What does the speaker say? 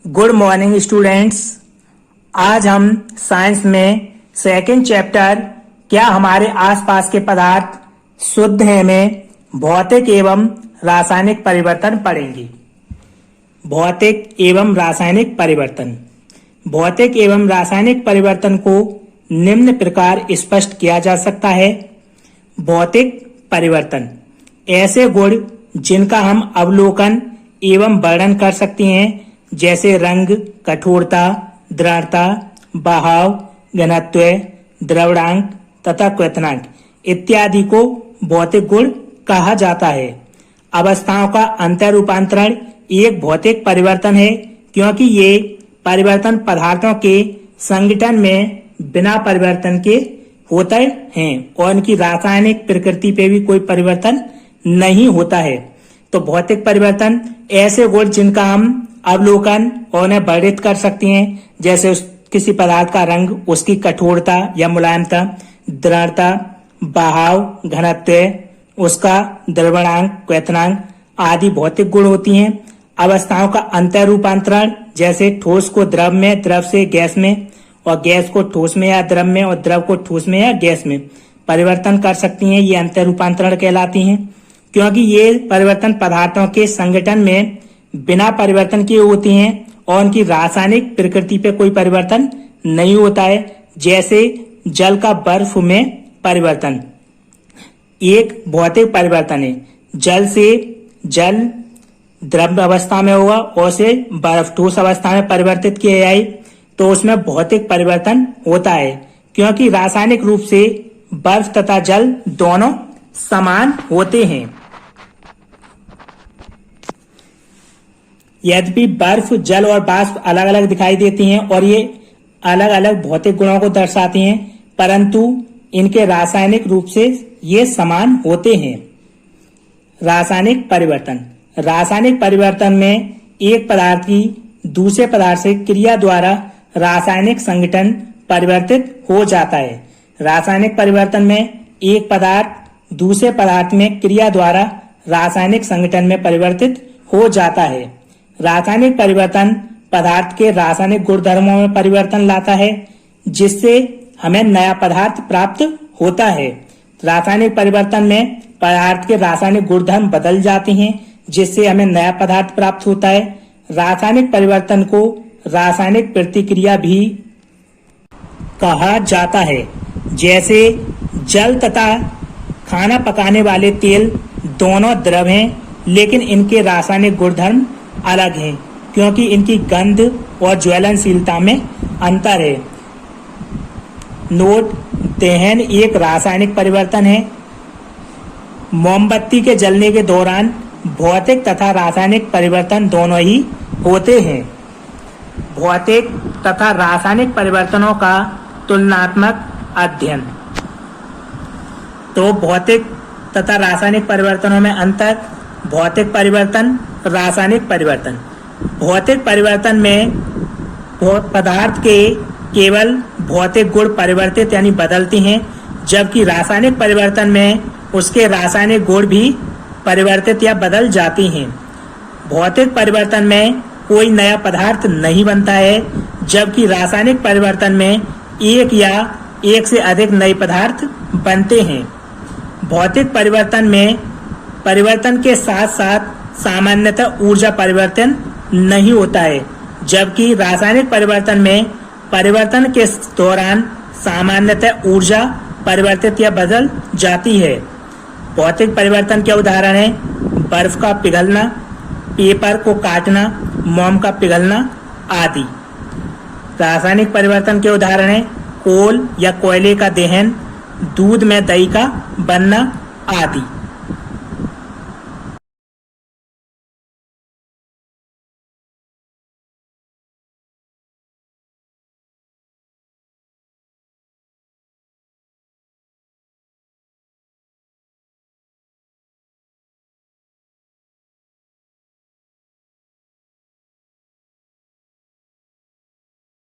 Good morning students. आज हम science में सेकंड चैप्टर क्या हमारे आसपास के पदार्थ शुद्ध हैं में भौतिक एवं रासायनिक परिवर्तन पढ़ेंगे। भौतिक एवं रासायनिक परिवर्तन। भौतिक एवं रासायनिक परिवर्तन को निम्न प्रकार स्पष्ट किया जा सकता है। भौतिक परिवर्तन ऐसे गुण जिनका हम अवलोकन एवं वर्णन कर सकते हैं, जैसे रंग, कठोरता, दृढ़ता, बहाव, घनत्व, द्रवणांक तथा क्वथनांक इत्यादि को भौतिक गुण कहा जाता है। अवस्थाओं का अंतर रूपांतरण एक भौतिक परिवर्तन है, क्योंकि ये परिवर्तन पदार्थों के संगठन में बिना परिवर्तन के होते हैं और इनकी रासायनिक प्रकृति पे भी कोई परिवर्तन नहीं होता है। तो भौतिक परिवर्तन ऐसे गुण जिनका हम अवलोकन और उन्हें वर्णित कर सकते हैं, जैसे किसी पदार्थ का रंग, उसकी कठोरता या मुलायमता, दृढ़ता, बहाव, घनत्व, उसका द्रवणांक, क्वथनांक आदि भौतिक गुण होती हैं। अवस्थाओं का अंतर रूपांतरण, जैसे ठोस को द्रव में, द्रव से गैस में और गैस को ठोस में या द्रव में और द्रव को ठोस में या गैस में परिवर्तन कर सकती हैं, ये अंतर रूपांतरण कहलाती हैं, क्योंकि ये परिवर्तन पदार्थों के संगठन में बिना परिवर्तन किए होती हैं और उनकी रासायनिक प्रकृति पे कोई परिवर्तन नहीं होता है। जैसे जल का बर्फ में परिवर्तन एक भौतिक परिवर्तन है। जल से जल द्रव अवस्था में होगा और से बर्फ ठोस अवस्था में परिवर्तित किया जाए तो उसमें भौतिक परिवर्तन होता है, क्योंकि रासायनिक रूप से बर्फ तथा जल दोनों समान होते हैं। यद्यपि बर्फ, जल और वाष्प अलग अलग दिखाई देती हैं और ये अलग अलग भौतिक गुणों को दर्शाती हैं, परंतु इनके रासायनिक रूप से ये समान होते हैं। रासायनिक परिवर्तन। रासायनिक परिवर्तन में एक पदार्थ की दूसरे पदार्थ से क्रिया द्वारा रासायनिक संगठन परिवर्तित हो जाता है। रासायनिक परिवर्तन में एक पदार्थ दूसरे पदार्थ में क्रिया द्वारा रासायनिक संगठन में परिवर्तित हो जाता है। रासायनिक परिवर्तन पदार्थ के रासायनिक गुणधर्मों में परिवर्तन लाता है, जिससे हमें नया पदार्थ प्राप्त होता है। रासायनिक परिवर्तन में पदार्थ के रासायनिक गुणधर्म बदल जाते हैं, जिससे हमें नया पदार्थ प्राप्त होता है। रासायनिक परिवर्तन को रासायनिक प्रतिक्रिया भी कहा जाता है। जैसे जल तथा खाना पकाने वाले तेल दोनों द्रव हैं, लेकिन इनके रासायनिक गुणधर्म अलग हैं, क्योंकि इनकी गंध और ज्वलनशीलता में अंतर है। नोट: दहन एक रासायनिक परिवर्तन है। मोमबत्ती के जलने के दौरान भौतिक तथा रासायनिक परिवर्तन दोनों ही होते हैं। भौतिक तथा रासायनिक परिवर्तनों का तुलनात्मक अध्ययन। तो भौतिक तथा रासायनिक परिवर्तनों में अंतर। भौतिक परिवर्तन, रासायनिक परिवर्तन। भौतिक परिवर्तन में पदार्थ के केवल भौतिक गुण परिवर्तित यानी बदलती हैं, जबकि रासायनिक परिवर्तन में उसके रासायनिक गुण भी परिवर्तित या बदल जाती हैं। भौतिक परिवर्तन में कोई नया पदार्थ नहीं बनता है, जबकि रासायनिक परिवर्तन में एक या एक से अधिक नए पदार्थ बनते हैं। भौतिक परिवर्तन में परिवर्तन के साथ साथ सामान्यतः ऊर्जा परिवर्तन नहीं होता है, जबकि रासायनिक परिवर्तन में परिवर्तन के दौरान सामान्यतः ऊर्जा परिवर्तित या बदल जाती है। भौतिक परिवर्तन के उदाहरण है बर्फ का पिघलना, पेपर को काटना, मोम का पिघलना आदि। रासायनिक परिवर्तन के उदाहरण है कोल या कोयले का दहन, दूध में दही का बनना आदि।